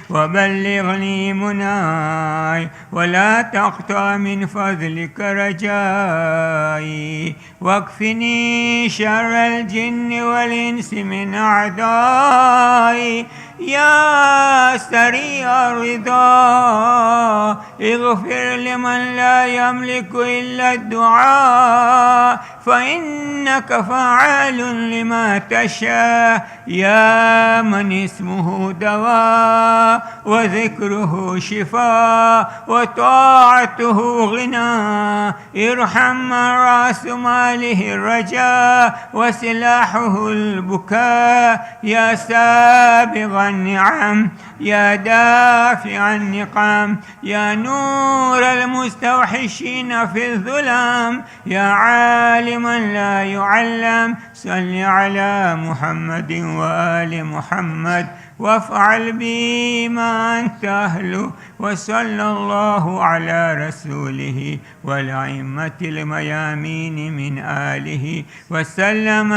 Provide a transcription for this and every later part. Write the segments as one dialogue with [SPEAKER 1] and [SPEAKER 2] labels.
[SPEAKER 1] وبلغني مناي ولا تقطع من فضلك رجائي واكفني شر الجن والإنس من أعدائي يا سريع الرضا اغفر لمن لا يملك إلا الدعاء فإنك فعال لما تشاء يا من اسمه دواء وذكره شفاء وطاعته غنى ارحم من رأس ماله الرجاء وسلاحه البكاء يا سابغ النعم يا دافع النقام يا نور المستوحشين في الظلام يا عالما لا يعلم صل على محمد وآل محمد وافعل بي ما أنت أهله وصلى الله على رسوله والأئمة الميامين من آله وسلم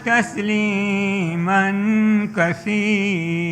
[SPEAKER 1] تسليما كثيرا.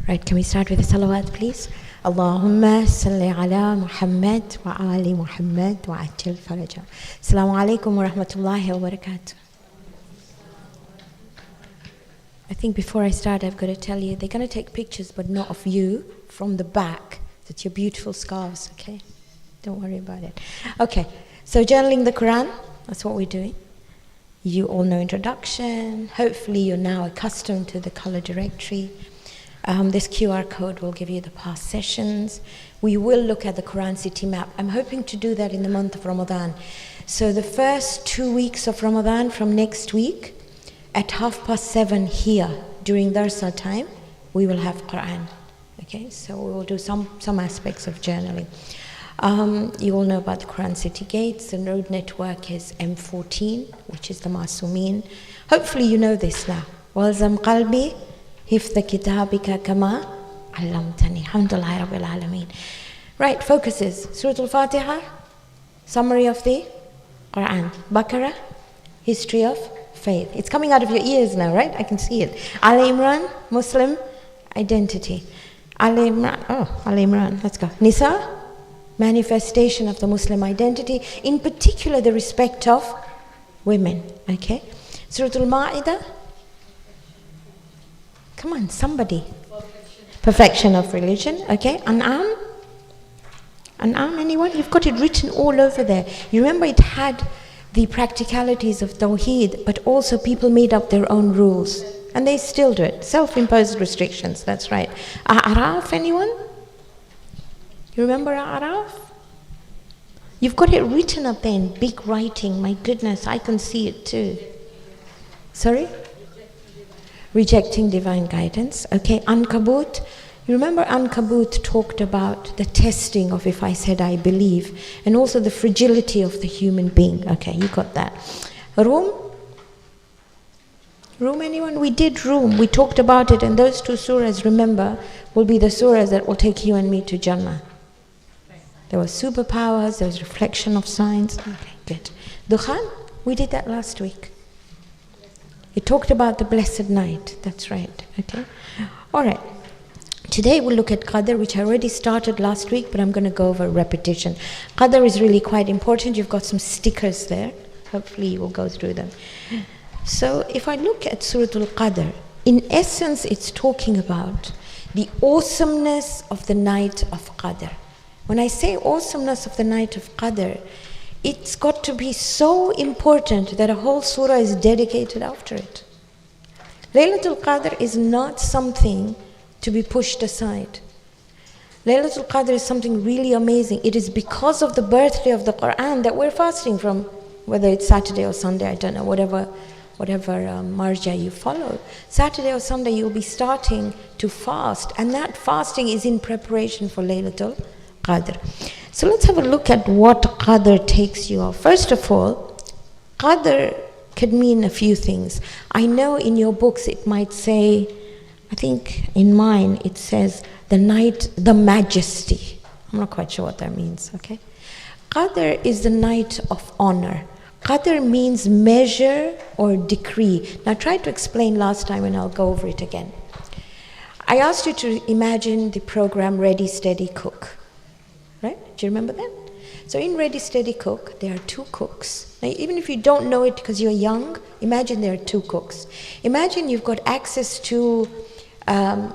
[SPEAKER 2] Right, can we start with the salawat, please? Allahumma salli ala Muhammad wa ali Muhammad wa ajil faraja. Assalamu alaikum wa rahmatullahi wa barakatuh. I think before I start, I've got to tell you, they're going to take pictures, but not of you, from the back. That's your beautiful scarves, okay? Don't worry about it. Okay, so journaling the Quran, that's what we're doing. You all know introduction. Hopefully you're now accustomed to the color directory. This QR code will give you the past sessions. We will look at the Quran City map. I'm hoping to do that in the month of Ramadan. So the first 2 weeks of Ramadan from next week, at 7:30 here, during Darsa time, we will have Quran. Okay, so we will do some aspects of journaling. You all know about the Quran City Gates. The road network is M14, which is the Masumin. Hopefully you know this now. Walzam qalbi hifdha kitabika kama allamtani. Alhamdulillah Rabbil Alameen. Right, focuses. Surah Al-Fatiha, summary of the Quran. Baqarah, history of faith. It's coming out of your ears now, right? I can see it. Al Imran, Muslim identity. Al Imran, let's go. Nisa, manifestation of the Muslim identity, in particular the respect of women. Okay. Surah Al-Ma'idah, come on, somebody. Perfection of religion. Okay. An'am, anyone? You've got it written all over there. You remember it had the practicalities of Tawheed, but also people made up their own rules. And they still do it. Self-imposed restrictions, that's right. A'raf, anyone? You remember A'raf? You've got it written up there in big writing. My goodness, I can see it too. Sorry? Rejecting divine guidance. Okay, Ankabut. You remember Ankabut talked about the testing of if I said I believe, and also the fragility of the human being. Okay, you got that. Room, anyone? We did Room. We talked about it, and those 2 surahs, remember, will be the surahs that will take you and me to Jannah. There were superpowers, there was reflection of signs. Okay, good. Dukhan, we did that last week. It talked about the blessed night. That's right. Okay. All right. Today we'll look at Qadr, which I already started last week, but I'm going to go over repetition. Qadr is really quite important. You've got some stickers there. Hopefully you will go through them. So if I look at Surah Al-Qadr, in essence it's talking about the awesomeness of the night of Qadr. When I say awesomeness of the night of Qadr, it's got to be so important that a whole surah is dedicated after it. Laylatul Qadr is not something to be pushed aside. Laylatul Qadr is something really amazing. It is because of the birthday of the Quran that we're fasting from, whether it's Saturday or Sunday, I don't know, whatever marja you follow. Saturday or Sunday you'll be starting to fast, and that fasting is in preparation for Laylatul Qadr. So let's have a look at what Qadr takes you off. First of all, Qadr could mean a few things. I know in your books it might say, I think in mine it says the night, the majesty. I'm not quite sure what that means, okay? Qadr is the night of honor. Qadr means measure or decree. Now I tried to explain last time and I'll go over it again. I asked you to imagine the program Ready, Steady, Cook. Right? Do you remember that? So in Ready, Steady, Cook, there are two cooks. Now, even if you don't know it because you're young, imagine there are two cooks. Imagine you've got access to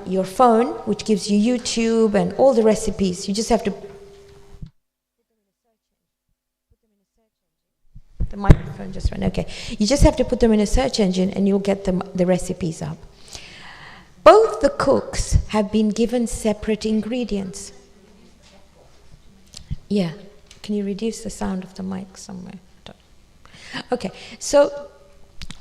[SPEAKER 2] your phone, which gives you YouTube and all the recipes. You just have to... The microphone just went, okay. You just have to put them in a search engine and you'll get the recipes up. Both the cooks have been given separate ingredients. Yeah, can you reduce the sound of the mic somewhere? Okay, so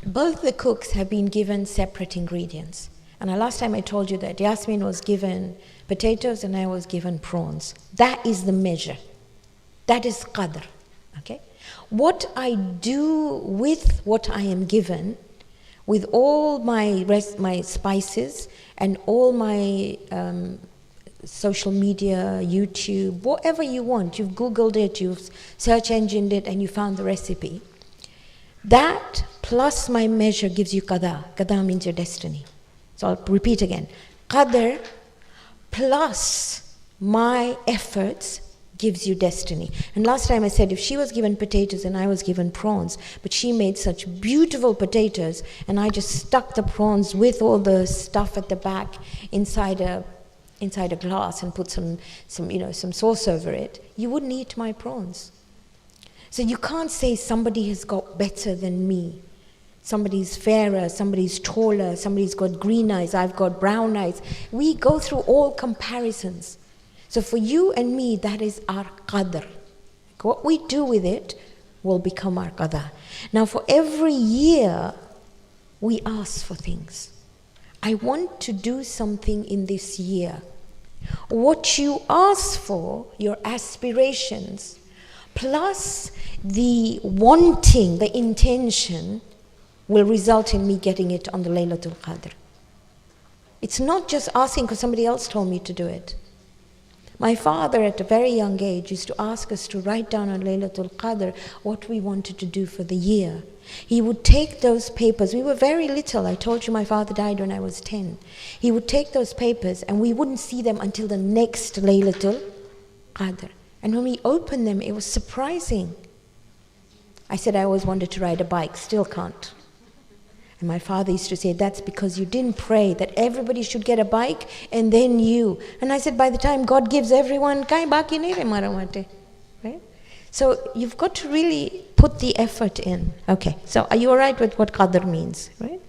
[SPEAKER 2] both the cooks have been given separate ingredients. And last time I told you that Yasmin was given potatoes and I was given prawns. That is the measure. That is Qadr, okay? What I do with what I am given, with all my spices and all my social media, YouTube, whatever you want, you've Googled it, you've search engined it, and you found the recipe. That plus my measure gives you qada. Qada means your destiny. So I'll repeat again. Qadr plus my efforts gives you destiny. And last time I said if she was given potatoes and I was given prawns, but she made such beautiful potatoes and I just stuck the prawns with all the stuff at the back inside a glass and put some sauce over it, you wouldn't eat my prawns. So you can't say somebody has got better than me. Somebody's fairer, somebody's taller, somebody's got green eyes, I've got brown eyes. We go through all comparisons. So for you and me, that is our qadr. What we do with it will become our qadar. Now for every year, we ask for things. I want to do something in this year. What you ask for, your aspirations, plus the wanting, the intention, will result in me getting it on the Laylatul Qadr. It's not just asking because somebody else told me to do it. My father at a very young age used to ask us to write down on Laylatul Qadr what we wanted to do for the year. He would take those papers. We were very little. I told you my father died when I was 10. He would take those papers and we wouldn't see them until the next Laylatul Qadr. And when we opened them, it was surprising. I said I always wanted to ride a bike, still can't. And my father used to say, that's because you didn't pray that everybody should get a bike and then you. And I said, by the time God gives everyone, kai baki nahi re mara mate. Right? So you've got to really put the effort in. Okay, so are you all right with what Qadr means? Right?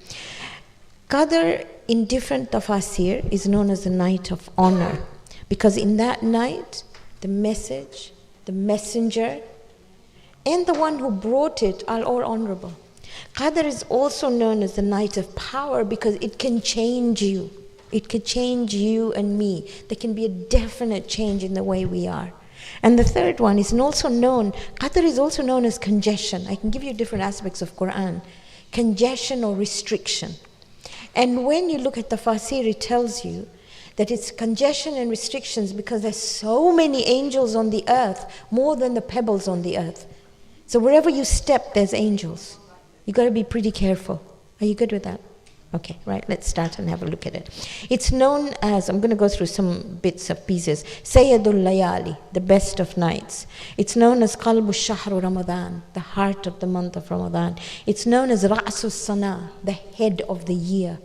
[SPEAKER 2] Qadr in different tafasir is known as the night of honor. Because in that night, the message, the messenger, and the one who brought it are all honorable. Qadr is also known as the night of power because it can change you. It could change you and me. There can be a definite change in the way we are. And the third one is also known, Qadr is also known as congestion. I can give you different aspects of Quran. Congestion or restriction. And when you look at the Tafsir, it tells you that it's congestion and restrictions because there's so many angels on the earth, more than the pebbles on the earth. So wherever you step, there's angels. You got to be pretty careful. Are you good with that? Okay, right, let's start and have a look at it. It's known as, I'm going to go through some bits of pieces, Sayyidul Layali, the best of nights. It's known as Qalbu Shahru Ramadan, the heart of the month of Ramadan. It's known as Ra'sus Sana, the head of the year.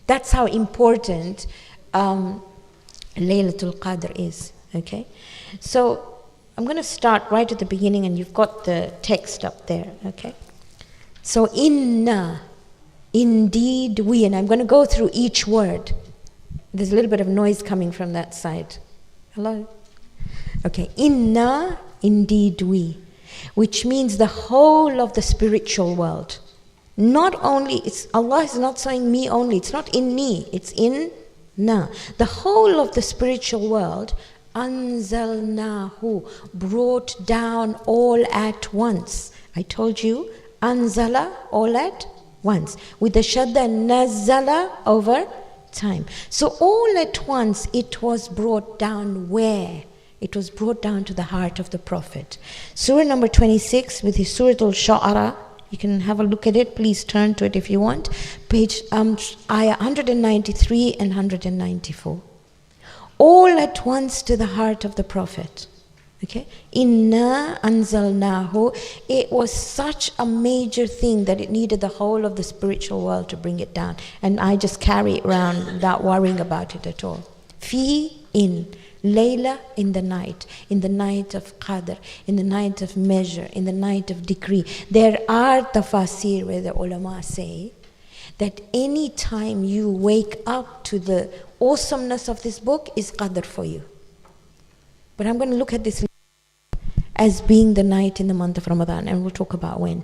[SPEAKER 2] That's how important Laylatul Qadr is, okay? So I'm going to start right at the beginning, and you've got the text up there, okay? So inna, indeed we, and I'm going to go through each word. There's a little bit of noise coming from that side. Hello? Okay, inna, indeed we, which means the whole of the spiritual world. Not only, Allah is not saying me only, it's not in me, it's in na. The whole of the spiritual world, anzalnahu, brought down all at once. I told you, anzala, all at once. With the shadda, nazala, over time. So all at once it was brought down where? It was brought down to the heart of the Prophet. Surah number 26 with his Surah Al-Sha'ara. You can have a look at it. Please turn to it if you want. Page ayah 193 and 194. All at once to the heart of the Prophet. Okay? Inna anzalnahu. It was such a major thing that it needed the whole of the spiritual world to bring it down. And I just carry it around without worrying about it at all. Fi in. Layla, in the night of Qadr, in the night of measure, in the night of decree. There are tafasir where the ulama say that any time you wake up to the awesomeness of this book is Qadr for you. But I'm going to look at this as being the night in the month of Ramadan, and we'll talk about when.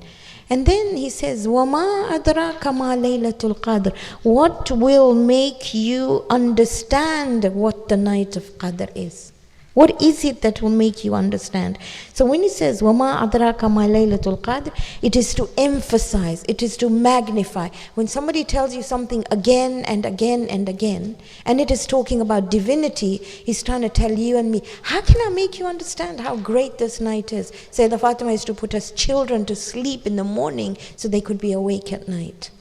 [SPEAKER 2] And then he says, وَمَا أَدْرَاكَ مَا لَيْلَةُ الْقَدْرِ. What will make you understand what the night of Qadr is? What is it that will make you understand? So when he says, وَمَا أَدْرَاكَ مَا لَيْلَةُ الْقَدْرِ, it is to emphasize, it is to magnify. When somebody tells you something again and again and again, and it is talking about divinity, he's trying to tell you and me, how can I make you understand how great this night is? Sayyidah Fatima used to put us children to sleep in the morning so they could be awake at night.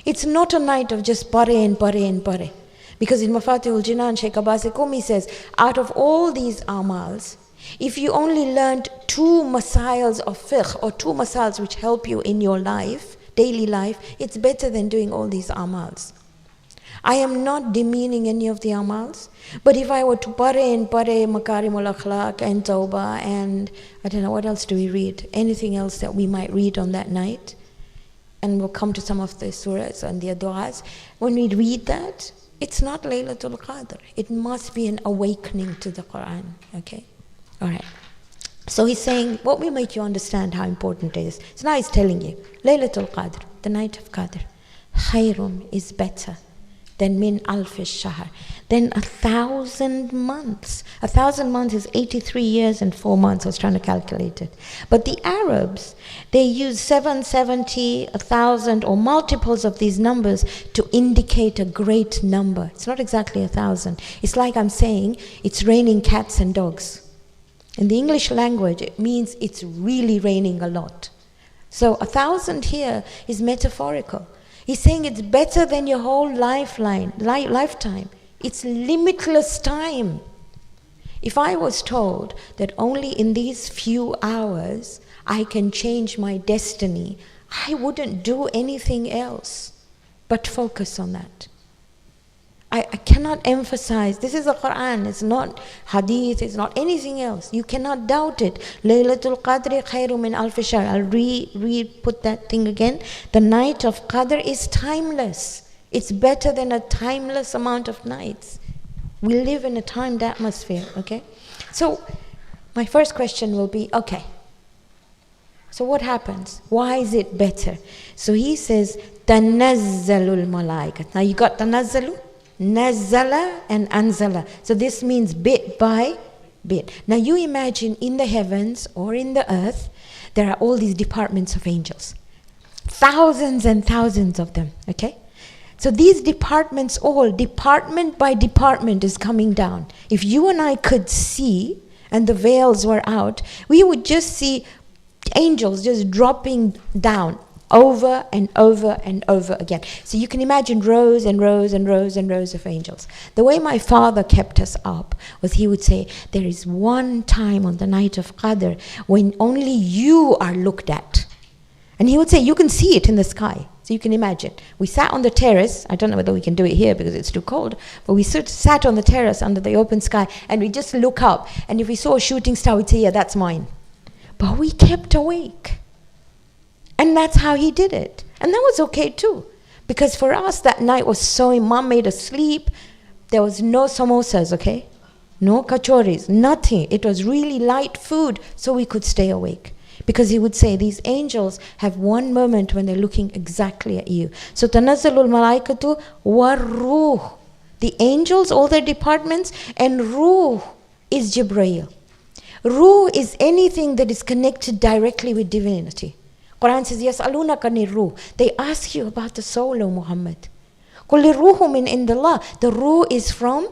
[SPEAKER 2] It's not a night of just pare and pare and pare. Because in Mafatihul Jinan, Sheikh Abbas Komi says, out of all these amals, if you only learned 2 masails of fiqh, or 2 masails which help you in your life, daily life, it's better than doing all these amals. I am not demeaning any of the amals, but if I were to pare and pare makarimul akhlaq and tawbah and I don't know, what else do we read? Anything else that we might read on that night? And we'll come to some of the surahs and the du'as. When we read that, it's not Laylatul Qadr. It must be an awakening to the Quran. Okay? Alright. So he's saying, what will make you understand how important it is? So now he's telling you, Laylatul Qadr, the night of Qadr, Khairum is better than min alf shahr, then 1,000 months. 1,000 months is 83 years and 4 months. I was trying to calculate it. But the Arabs, they use 770, 1,000, or multiples of these numbers to indicate a great number. It's not exactly 1,000. It's like I'm saying, it's raining cats and dogs. In the English language, it means it's really raining a lot. So 1,000 here is metaphorical. He's saying it's better than your whole lifetime. It's limitless time. If I was told that only in these few hours I can change my destiny, I wouldn't do anything else but focus on that. I cannot emphasize, this is the Quran, it's not hadith, it's not anything else. You cannot doubt it. Laylatul Qadri khairu min alf shahr. I'll put that thing again. The night of Qadr is timeless. It's better than a timeless amount of nights. We live in a timed atmosphere, okay? So, my first question will be, okay, so what happens? Why is it better? So he says, Tanazzalul malaikat. Now you got tanazzalu? Nazzala and anzala. So this means bit by bit. Now you imagine in the heavens or in the earth, there are all these departments of angels. Thousands and thousands of them, okay? So these departments, all department by department is coming down. If you and I could see, and the veils were out, we would just see angels just dropping down over and over and over again. So you can imagine rows and rows and rows and rows of angels. The way my father kept us up was he would say, there is one time on the night of Qadr when only you are looked at. And he would say, you can see it in the sky. So you can imagine. We sat on the terrace. I don't know whether we can do it here because it's too cold. But we sat on the terrace under the open sky and we just look up. And if we saw a shooting star, we'd say, yeah, that's mine. But we kept awake. And that's how he did it. And that was okay too. Because for us that night was so, Mom made us sleep. There was no samosas, okay? No kachoris, nothing. It was really light food so we could stay awake. Because he would say these angels have one moment when they're looking exactly at you. So tanazzalul malaikatu wa ruh. The angels, all their departments, and ruh is Jibreel. Ruh is anything that is connected directly with divinity. Quran says, Yas'alunaka ani ruh. They ask you about the soul, O Muhammad. Qul ruhu min indallah. The ruh is from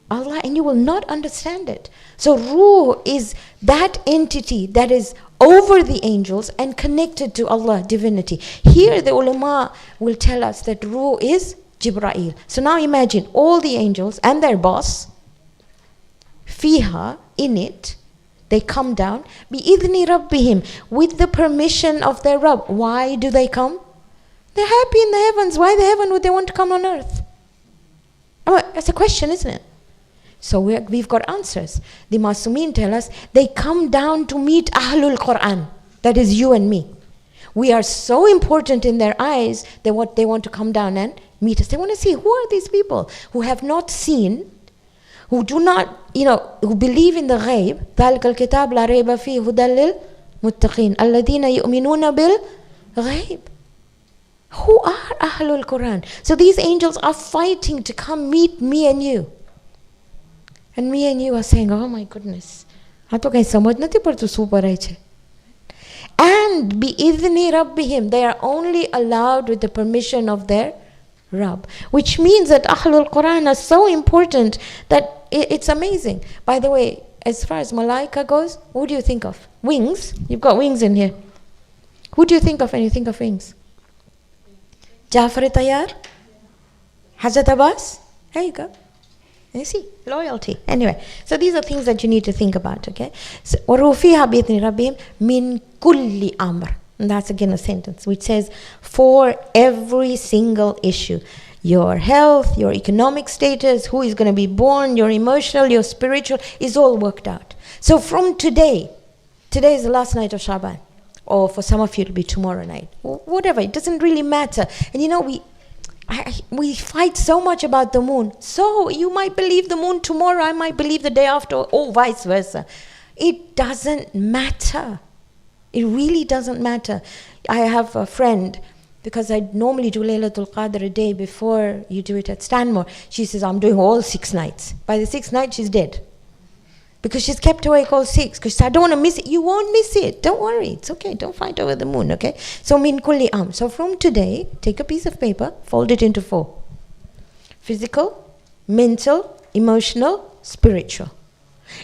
[SPEAKER 2] Allah and you will not understand it. So ruh is that entity that is over the angels and connected to Allah, divinity. Here the ulama will tell us that ruh is Jibreel. So now imagine all the angels and their boss, fiha, in it, they come down, bi'idhni rabbihim, with the permission of their Rabb. Why do they come? They're happy in the heavens. Why the heaven would they want to come on earth? Oh, that's a question, isn't it? So we've got answers. The Masumin tell us they come down to meet Ahlul Quran. That is you and me. We are so important in their eyes that they want to come down and meet us. They want to see who are these people who have not seen, who do not, who believe in the ghaib. ذَلِكَ الْكِتَابُ لَا رَيْبَ فِيهِ هُدًى لِلْمُتَّقِينَ الَّذِينَ يُؤْمِنُونَ بِالْغَيْبِ. Who are Ahlul Quran? So these angels are fighting to come meet me and you. And me and you are saying, oh my goodness, I to kahin samajh nathi padtu su parai chhe. And bi'idhni rabbihim, they are only allowed with the permission of their Rabb. Which means that Ahlul Quran are so important that it's amazing. By the way, as far as Malaika goes, what do you think of? Wings? You've got wings in here. Who do you think of when you think of wings? Jafar Tayyar? Hazrat Abbas? There you go. You see, loyalty. Anyway, so these are things that you need to think about, okay? So, وَرُوفِيهَا بِإِذْنِ رَبِّهِمْ مِنْ كُلِّ أَمْرٍ. And that's again a sentence which says, for every single issue, your health, your economic status, who is going to be born, your emotional, your spiritual, is all worked out. So from today is the last night of Shaban, or for some of you it'll be tomorrow night, whatever, it doesn't really matter. And we fight so much about the moon. So you might believe the moon tomorrow, I might believe the day after, or vice versa. It doesn't matter. It really doesn't matter. I have a friend, because I normally do Laylatul Qadr a day before you do it at Stanmore. She says, I'm doing all 6 nights. By the 6th night, she's dead. Because she's kept awake all 6. Because I don't want to miss it. You won't miss it. Don't worry. It's okay. Don't fight over the moon, okay? So, min kulli am. So, from today, take a piece of paper, fold it into 4. Physical, mental, emotional, spiritual.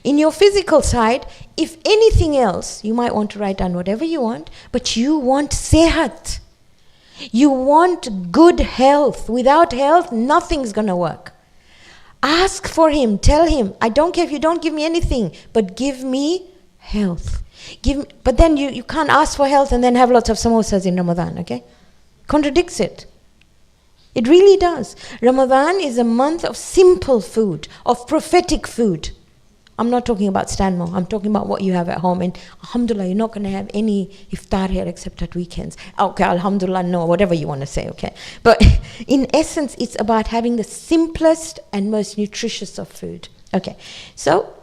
[SPEAKER 2] In your physical side, if anything else, you might want to write down whatever you want, but you want sehat. You want good health. Without health, nothing's going to work. Ask for him. Tell him, I don't care if you don't give me anything, but give me health. But then you can't ask for health and then have lots of samosas in Ramadan, okay? Contradicts it. It really does. Ramadan is a month of simple food, of prophetic food. I'm not talking about Stanmore. I'm talking about what you have at home. And alhamdulillah, you're not going to have any iftar here except at weekends. Okay, alhamdulillah, no, whatever you want to say, okay? But in essence, it's about having the simplest and most nutritious of food. Okay, so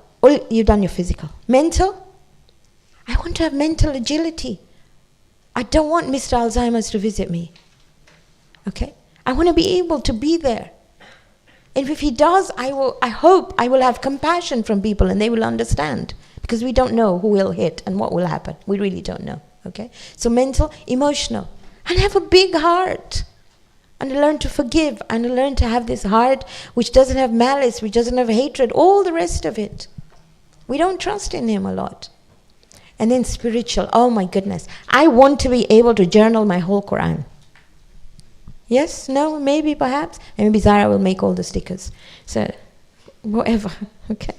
[SPEAKER 2] you've done your physical. Mental, I want to have mental agility. I don't want Mr. Alzheimer's to visit me. Okay? I want to be able to be there. And if he does, I hope I will have compassion from people and they will understand. Because we don't know who will hit and what will happen. We really don't know. Okay? So mental, emotional. And have a big heart. And learn to forgive. And learn to have this heart which doesn't have malice, which doesn't have hatred, all the rest of it. We don't trust in him a lot. And then spiritual. Oh my goodness. I want to be able to journal my whole Quran. Yes? No? Maybe? Perhaps? And maybe Zara will make all the stickers. So, whatever. Okay.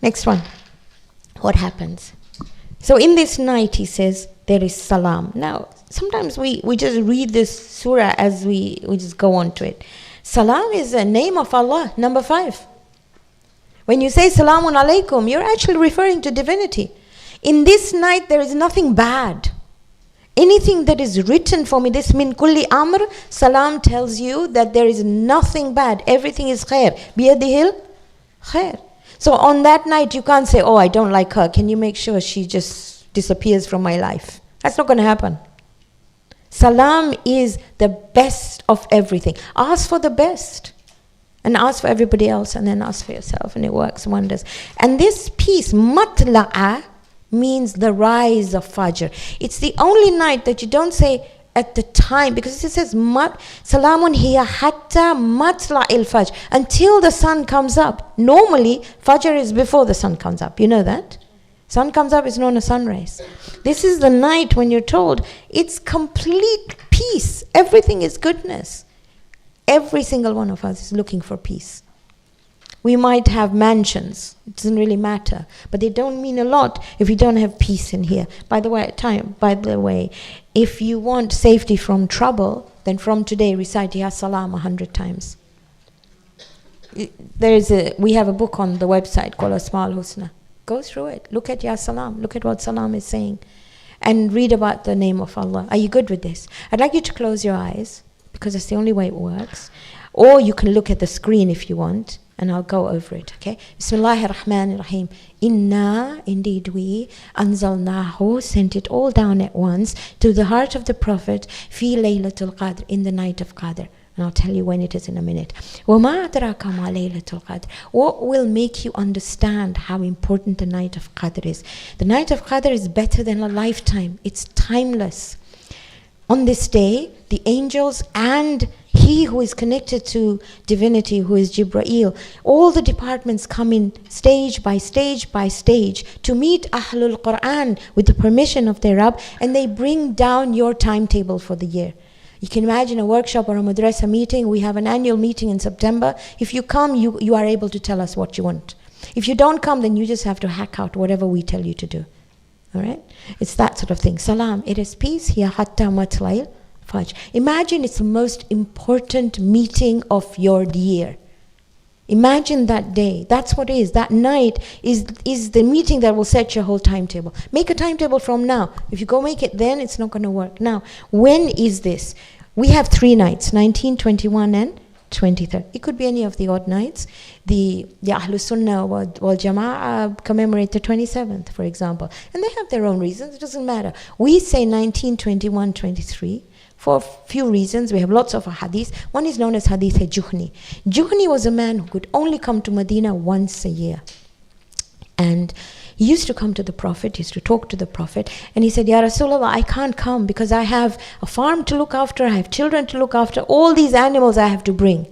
[SPEAKER 2] Next one. What happens? So in this night, he says, there is salam. Now, sometimes we just read this surah as we just go on to it. Salam is a name of Allah, number 5. When you say Salamun Alaikum, you're actually referring to divinity. In this night, there is nothing bad. Anything that is written for me, this min kulli amr, salam tells you that there is nothing bad. Everything is khair. Biyadihil khair. So on that night, you can't say, oh, I don't like her. Can you make sure she just disappears from my life? That's not going to happen. Salam is the best of everything. Ask for the best. And ask for everybody else, and then ask for yourself, and it works wonders. And this peace, matla'a, means the rise of Fajr. It's the only night that you don't say at the time, because it says salamun hiya hatta matla'il fajr, until the sun comes up. Normally Fajr is before the sun comes up. You know that? Sun comes up is known as sunrise. This is the night when you're told it's complete peace. Everything is goodness. Every single one of us is looking for peace. We might have mansions, it doesn't really matter, but they don't mean a lot if you don't have peace in here. By the way, if you want safety from trouble, then from today recite Ya Salam 100 times. We have a book on the website called Asma'ul Husna. Go through it. Look at Ya Salam. Look at what Salam is saying. And read about the name of Allah. Are you good with this? I'd like you to close your eyes, because that's the only way it works. Or you can look at the screen if you want, and I'll go over it, okay? Bismillahir Rahmanir Rahim. Inna, indeed we, anzalnahu, sent it all down at once to the heart of the Prophet, fi laylatul qadr, in the night of Qadr. And I'll tell you when it is in a minute. وَمَا أَدْرَاكَ مَا لَيْلَةُ الْقَدْرِ. What will make you understand how important the night of Qadr is? The night of Qadr is better than a lifetime. It's timeless. On this day, the angels and he who is connected to divinity, who is Jibreel, all the departments come in stage by stage by stage to meet Ahlul Quran with the permission of their Rabb, and they bring down your timetable for the year. You can imagine a workshop or a madrasa meeting. We have an annual meeting in September. If you come, you are able to tell us what you want. If you don't come, then you just have to hack out whatever we tell you to do. All right? It's that sort of thing. Salam, it is peace. Hiya hatta matlail fajr. Imagine it's the most important meeting of your year. Imagine that day. That's what it is. That night is the meeting that will set your whole timetable. Make a timetable from now. If you go make it then, it's not going to work. Now, when is this? We have 3 nights, 19, 21, and 23rd. It could be any of the odd nights. The Ahlus Sunnah wal Jama'ah commemorate the 27th, for example. And they have their own reasons. It doesn't matter. We say 19, 21, 23. For a few reasons. We have lots of hadith. One is known as Hadith Juhni. Juhni was a man who could only come to Medina once a year. And he used to come to the Prophet, used to talk to the Prophet, and he said, Ya Rasulullah, I can't come because I have a farm to look after, I have children to look after, all these animals I have to bring.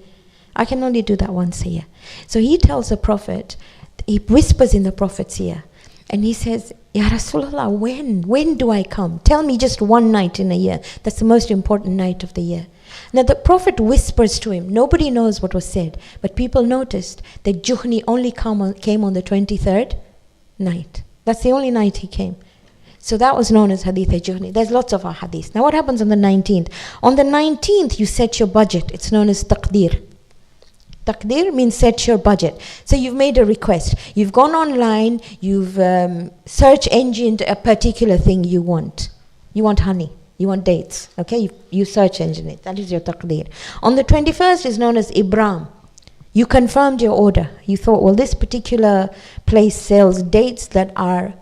[SPEAKER 2] I can only do that once a year. So he tells the Prophet, he whispers in the Prophet's ear, and he says, Ya Rasulullah, when do I come? Tell me just one night in a year. That's the most important night of the year. Now the Prophet whispers to him. Nobody knows what was said. But people noticed that Juhni only came on the 23rd night. That's the only night he came. So that was known as Hadith Juhni. There's lots of our hadith. Now what happens on the 19th? On the 19th you set your budget. It's known as taqdeer. Taqdeer means set your budget. So you've made a request. You've gone online, you've search engined a particular thing you want. You want honey, you want dates, okay? You search engine it. That is your taqdeer. On the 21st is known as Ibram. You confirmed your order. You thought, well, this particular place sells dates that are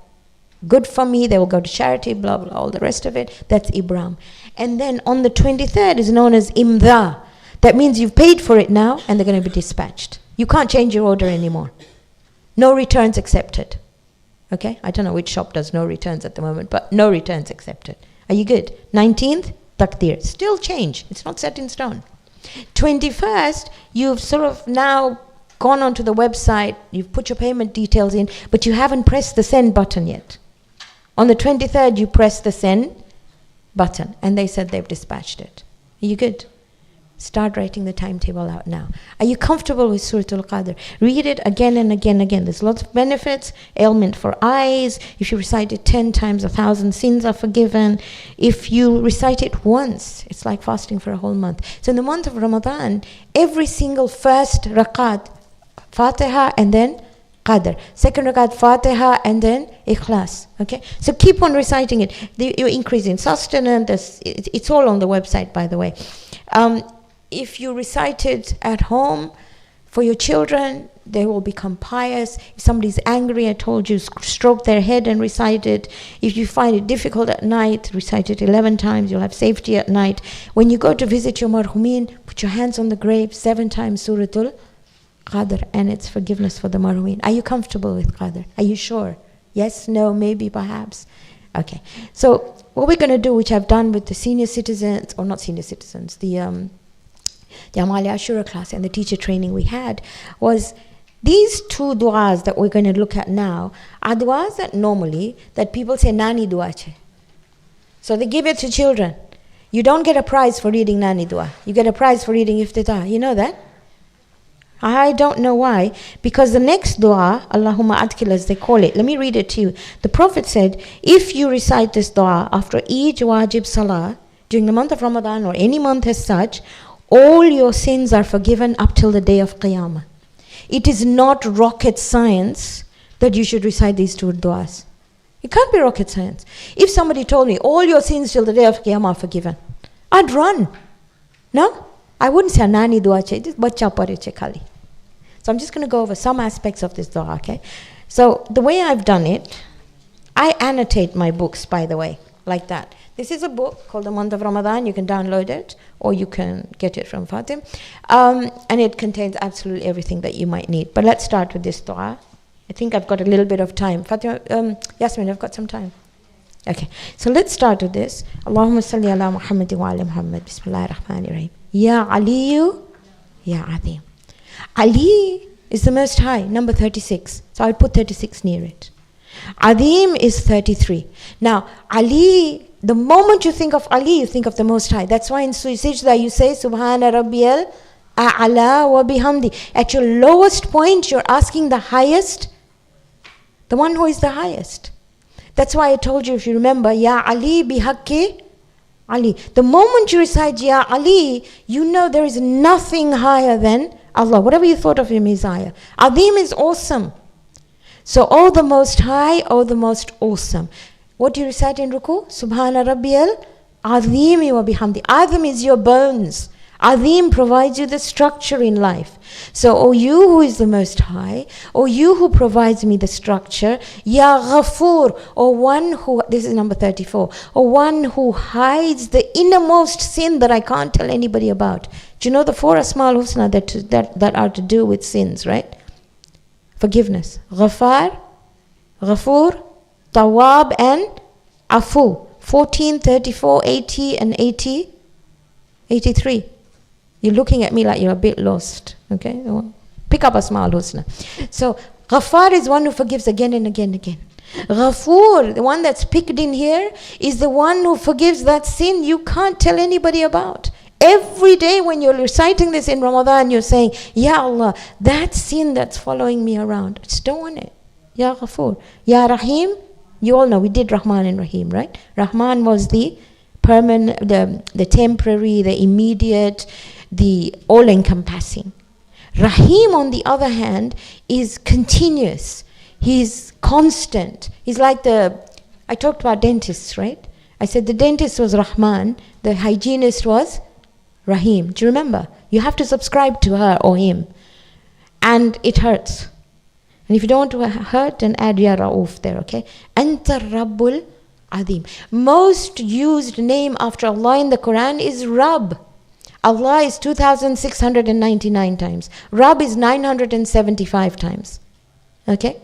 [SPEAKER 2] good for me. They will go to charity, blah, blah, all the rest of it. That's Ibram. And then on the 23rd is known as Imdha. That means you've paid for it now and they're going to be dispatched. You can't change your order anymore. No returns accepted. Okay? I don't know which shop does no returns at the moment, but no returns accepted. Are you good? 19th, taqdeer. Still change. It's not set in stone. 21st, you've sort of now gone onto the website, you've put your payment details in, but you haven't pressed the send button yet. On the 23rd, you press the send button, and they said they've dispatched it. Are you good? Start writing the timetable out now. Are you comfortable with Surah Al-Qadr? Read it again and again and again. There's lots of benefits. Ailment for eyes. If you recite it 10 times, 1,000 sins are forgiven. If you recite it once, it's like fasting for a whole month. So in the month of Ramadan, every single first rakat, Fatiha and then Qadr. Second rakat, Fatiha and then Ikhlas. Okay? So keep on reciting it. You increase in sustenance. It's all on the website, by the way. If you recite it at home for your children, they will become pious. If somebody's angry, I told you, stroke their head and recite it. If you find it difficult at night, recite it 11 times. You'll have safety at night. When you go to visit your marhumin, put your hands on the grave 7 times Surah Al-Qadr, and it's forgiveness for the marhumin. Are you comfortable with Qadr? Are you sure? Yes, no, maybe, perhaps? Okay. So what we're going to do, which I've done with the senior citizens, or not senior citizens, the Amali Ashura class and the teacher training we had, was these 2 du'as that we're going to look at now are du'as that normally that people say nani dua che. So they give it to children. You don't get a prize for reading nani dua. You get a prize for reading iftitah. You know that? I don't know why. Because the next dua, Allahumma adkil as they call it, let me read it to you. The Prophet said, if you recite this dua after each wajib salah during the month of Ramadan or any month as such, all your sins are forgiven up till the day of Qiyamah. It is not rocket science that you should recite these 2 du'as. It can't be rocket science. If somebody told me, all your sins till the day of Qiyamah are forgiven, I'd run. No? I wouldn't say nani dua che, just bacha pare che khali. So I'm just going to go over some aspects of this dua, okay? So the way I've done it, I annotate my books, by the way, like that. This is a book called The Month of Ramadan. You can download it or you can get it from Fatim. And it contains absolutely everything that you might need. But let's start with this dua. I think I've got a little bit of time. Fatima, Yasmin, I've got some time. Okay, so let's start with this. Allahumma salli ala Muhammad wa ala Muhammad. Bismillahir Rahmanir Rahim. Ya Aliyu, Ya Azim. Ali is the Most High, number 36. So I'll put 36 near it. Azim is 33. Now, Ali, the moment you think of Ali, you think of the Most High. That's why in Sajda you say, Subhana Rabbiyal A'ala wa bihamdi. At your lowest point, you're asking the highest, the one who is the highest. That's why I told you, if you remember, Ya Ali bihaqqi Ali. The moment you recite Ya Ali, you know there is nothing higher than Allah. Whatever you thought of him is higher. Azim is awesome. So, oh the Most High, oh the Most Awesome. What do you recite in Ruku? Subhana Rabbiyal Azimi wa bihamdi. Azim is your bones. Azim provides you the structure in life. So, O you who is the Most High, O you who provides me the structure, Ya Ghafoor, O one who, this is number 34, O one who hides the innermost sin that I can't tell anybody about. Do you know the 4 Asma al-Husna that are to do with sins, right? Forgiveness. Ghafar, Ghafoor, Tawab and Afu. 14, 34, 80 and 80, 83. You're looking at me like you're a bit lost. Okay? Pick up Asma al-Husna. So, Ghaffar is one who forgives again and again and again. Ghafoor, the one that's picked in here, is the one who forgives that sin you can't tell anybody about. Every day when you're reciting this in Ramadan, you're saying, Ya Allah, that sin that's following me around, I just don't want it. Ya Ghafoor. Ya Rahim, you all know we did Rahman and Rahim, right? Rahman was the permanent, the temporary, the immediate, the all-encompassing. Rahim, on the other hand, is continuous. He's constant. He's like I talked about dentists, right? I said the dentist was Rahman, the hygienist was Rahim. Do you remember? You have to subscribe to her or him. And it hurts. And if you don't want to hurt, then add Ya Ra'uf there, okay? Anta Rabbul Azim. Most used name after Allah in the Quran is Rabb. Allah is 2,699 times. Rabb is 975 times. Okay?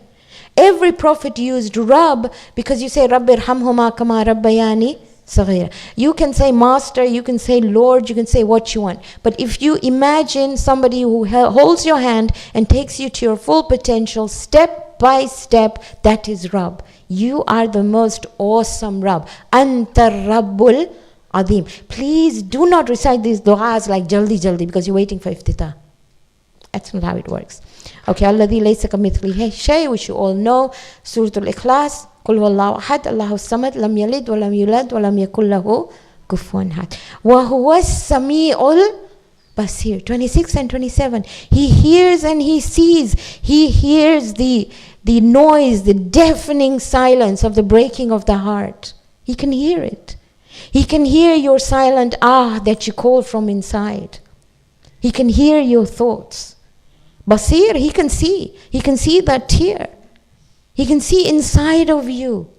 [SPEAKER 2] Every prophet used Rabb because you say Rabbir hamhuma kama rabbayani saghira. You can say master, you can say Lord, you can say what you want. But if you imagine somebody who holds your hand and takes you to your full potential step by step, that is Rabb. You are the most awesome Rabb. Anta Rabbul Adim. Please do not recite these du'as like jaldi jaldi because you're waiting for iftitah. That's not how it works. Okay, Alladhi laysa kamithlihi shay, which you all know. Suratul Ikhlas. Qul huwallahu ahad, Allahu samad, lam yalid wa lam yulad wa lam yakul lahu kufuwan ahad. Wa huwa sami'ul basir. 26 and 27. He hears and he sees. He hears the noise, the deafening silence of the breaking of the heart. He can hear it. He can hear your silent that you call from inside. He can hear your thoughts. Basir, he can see. He can see that tear. He can see inside of you.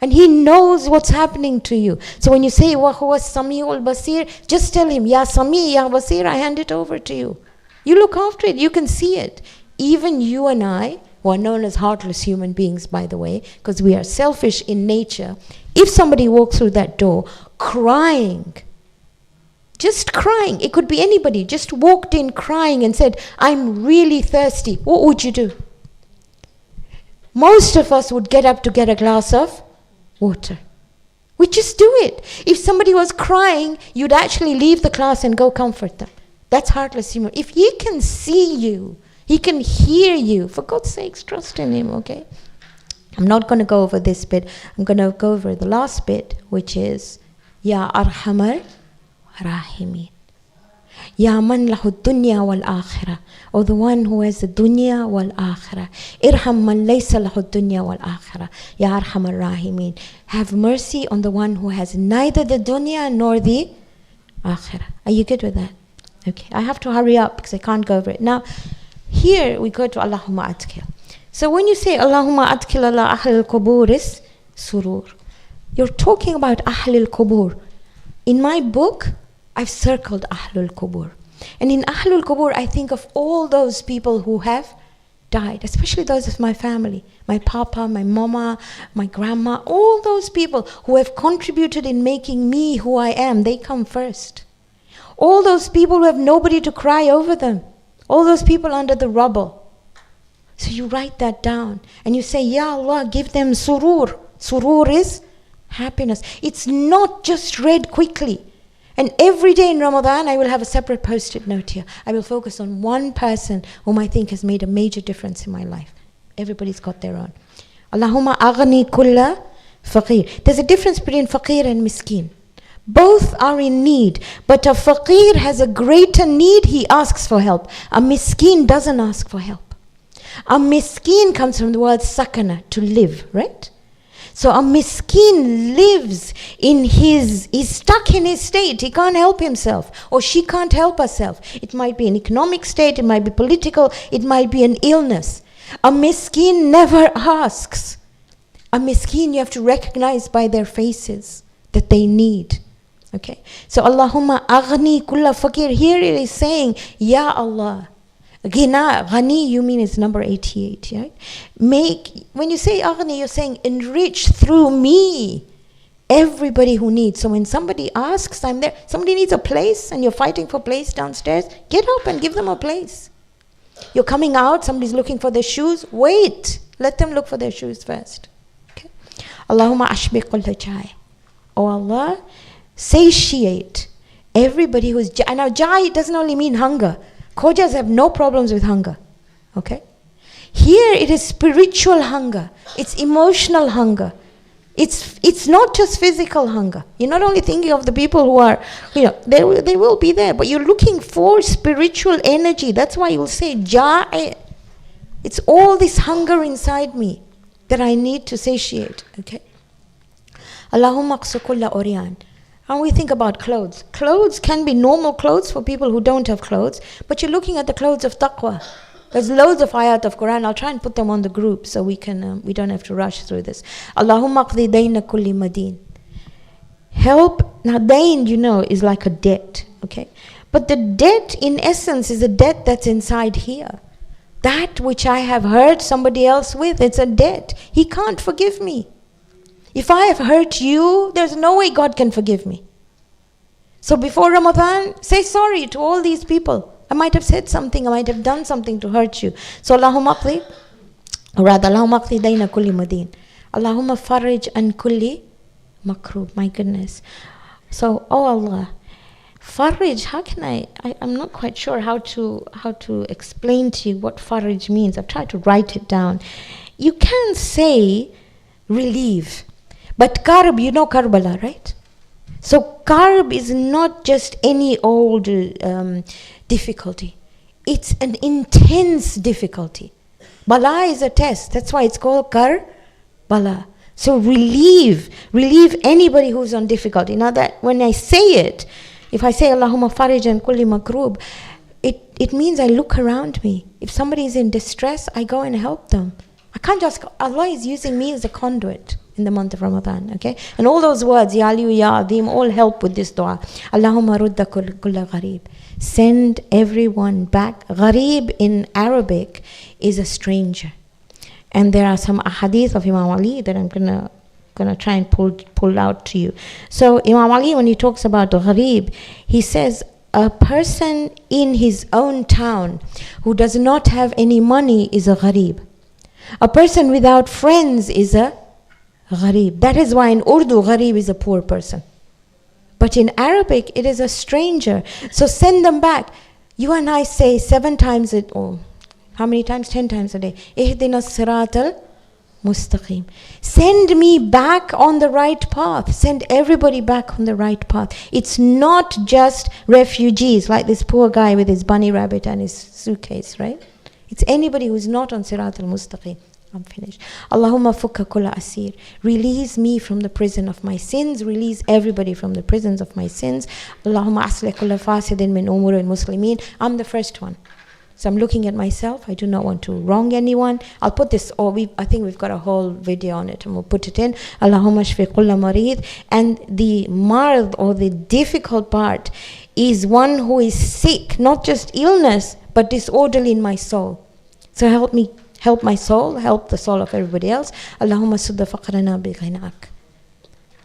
[SPEAKER 2] And he knows what's happening to you. So when you say, wa huwa sami'ul basir, just tell him, Ya Sami, Ya Basir, I hand it over to you. You look after it. You can see it. Even you and I, who are known as heartless human beings, by the way, because we are selfish in nature, if somebody walks through that door crying, just crying, it could be anybody, just walked in crying and said, I'm really thirsty, what would you do? Most of us would get up to get a glass of water. We just do it. If somebody was crying, you'd actually leave the class and go comfort them. That's heartless humor. If he can see you, he can hear you, for God's sakes, trust in him, okay? I'm not going to go over this bit. I'm going to go over the last bit, which is Ya Arhamar Rahimin. Ya man lahu dunya wal akhirah. Or the one who has the dunya wal akhirah. Irham man laysa lahu dunya wal akhirah. Ya Arhamar Rahimin. Have mercy on the one who has neither the dunya nor the akhirah. Are you good with that? Okay, I have to hurry up because I can't go over it. Now, here we go to Allahumma Adkhil. So when you say Allahumma Adkhil ala Ahlil Qubur is surur. You're talking about Ahlil Qubur. In my book, I've circled Ahlul Qubur. And in Ahlul Qubur, I think of all those people who have died, especially those of my family, my papa, my mama, my grandma, all those people who have contributed in making me who I am, they come first. All those people who have nobody to cry over them, all those people under the rubble. So you write that down and you say, Ya Allah, give them surur. Surur is happiness. It's not just read quickly. And every day in Ramadan, I will have a separate post-it note here. I will focus on one person whom I think has made a major difference in my life. Everybody's got their own. Allahumma aghni kulla faqir. There's a difference between faqir and miskin. Both are in need, but a faqir has a greater need, he asks for help. A miskin doesn't ask for help. A miskin comes from the word sakana, to live, right? So a miskin lives in he's stuck in his state, he can't help himself, or she can't help herself. It might be an economic state, it might be political, it might be an illness. A miskin never asks. A miskin you have to recognize by their faces that they need. Okay, so Allahumma aghni kulla faqir. Here it is saying, Ya Allah. Ghina, ghani, you mean it's number 88, right? When you say aghni, you're saying enrich through me everybody who needs. So when somebody asks, I'm there. Somebody needs a place and you're fighting for place downstairs, get up and give them a place. You're coming out, somebody's looking for their shoes, wait. Let them look for their shoes first. Okay. Allahumma ashbi kulla jai. Oh Allah, satiate everybody who's now jai doesn't only mean hunger. Khojas have no problems with hunger. Okay? Here it is spiritual hunger. It's emotional hunger. It's not just physical hunger. You're not only thinking of the people who are, they will be there, but you're looking for spiritual energy. That's why you'll say ja'i. It's all this hunger inside me that I need to satiate. Okay? Allahumma qsu kulla uryan. And we think about clothes. Clothes can be normal clothes for people who don't have clothes, but you're looking at the clothes of taqwa. There's loads of ayat of Quran. I'll try and put them on the group so we don't have to rush through this. Allahumma qdi dayna kulli madin. Help. Now dayn, is like a debt. Okay? But the debt in essence is a debt that's inside here. That which I have hurt somebody else with, it's a debt. He can't forgive me. If I have hurt you, there's no way God can forgive me. So before Ramadan, say sorry to all these people. I might have said something, I might have done something to hurt you. So Allahumma qdi dayna kulli madin. Allahumma farij an kulli makrub. My goodness. So, oh Allah, farij, how can I'm not quite sure how to explain to you what farij means. I've tried to write it down. You can say relieve, but karb, you know Karbala, right? So karb is not just any old difficulty. It's an intense difficulty. Bala is a test. That's why it's called Karbala. So relieve anybody who's on difficulty. Now that when I say it, if I say Allahumma farij an kulli makrub, it means I look around me. If somebody is in distress, I go and help them. I can't just, Allah is using me as a conduit in the month of Ramadan, okay? And all those words, Ya Aliyu, Ya Adim, all help with this dua. Allahumma rudda kulla gharib. Send everyone back. Gharib in Arabic is a stranger. And there are some ahadith of Imam Ali that I'm gonna try and pull out to you. So Imam Ali, when he talks about the gharib, he says a person in his own town who does not have any money is a gharib. A person without friends is a gharib. That is why in Urdu, gharib is a poor person. But in Arabic, it is a stranger. So send them back. You and I say 7 times how many times? 10 times a day. Ihdina sirat al-mustaqim. Send me back on the right path. Send everybody back on the right path. It's not just refugees, like this poor guy with his bunny rabbit and his suitcase, right? It's anybody who's not on sirat al-mustaqim. I'm finished. Allahumma fukka kulla asir. Release me from the prison of my sins. Release everybody from the prisons of my sins. Allahumma aslih kulla fasidin min umur al-muslimin. I'm the first one. So I'm looking at myself. I do not want to wrong anyone. I'll put this, I think we've got a whole video on it and we'll put it in. Allahumma shfi kulla marid. And the marad, or the difficult part, is one who is sick, not just illness, but disorderly in my soul. So help me, help my soul, help the soul of everybody else. Allahumma sudda faqrana bi ghinaak.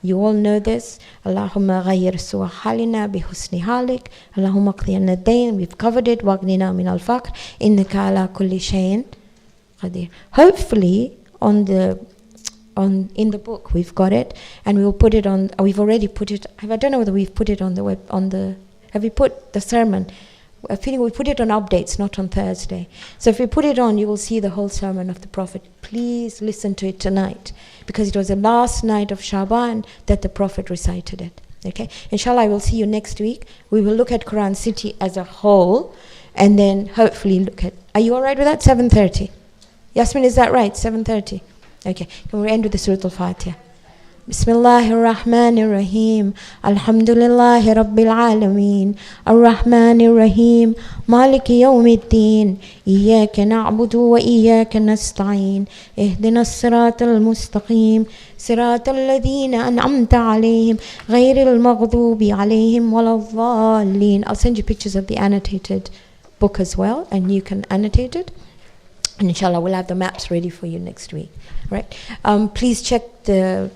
[SPEAKER 2] You all know this. Allahumma ghayyir su'a halina bi husni halik. Allahumma qdiyana dayn. We've covered it. Waghnina min al-faqr. Innaka ala kulli shayin qadir. Hopefully in the book we've got it, and we will put it on. We've already put it. I don't know whether we've put it on the web. Have we put the sermon? I feel we put it on updates, not on Thursday. So if we put it on, you will see the whole sermon of the Prophet. Please listen to it tonight, because it was the last night of Shaban that the Prophet recited it. Okay? Inshallah, I will see you next week. We will look at Quran City as a whole, and then hopefully look at... Are you all right with that? 7:30. Yasmin, is that right? 7:30. Okay. Can we end with the Surah Al-Fatiha? Bismillahir Rahmanir Rahim. Alhamdulillahi Rabbil Alameen. Ar-Rahmanir Rahim. Maliki Yawmiddin. Iyyaka na'budu wa iyyaka nasta'in. Ihdinas siratal mustaqim. Siratal ladhina an'amta alayhim. Ghayril maghdubi alayhim waladdallin. I'll send you pictures of the annotated book as well, and you can annotate it. And inshallah, we'll have the maps ready for you next week. Right? Please check the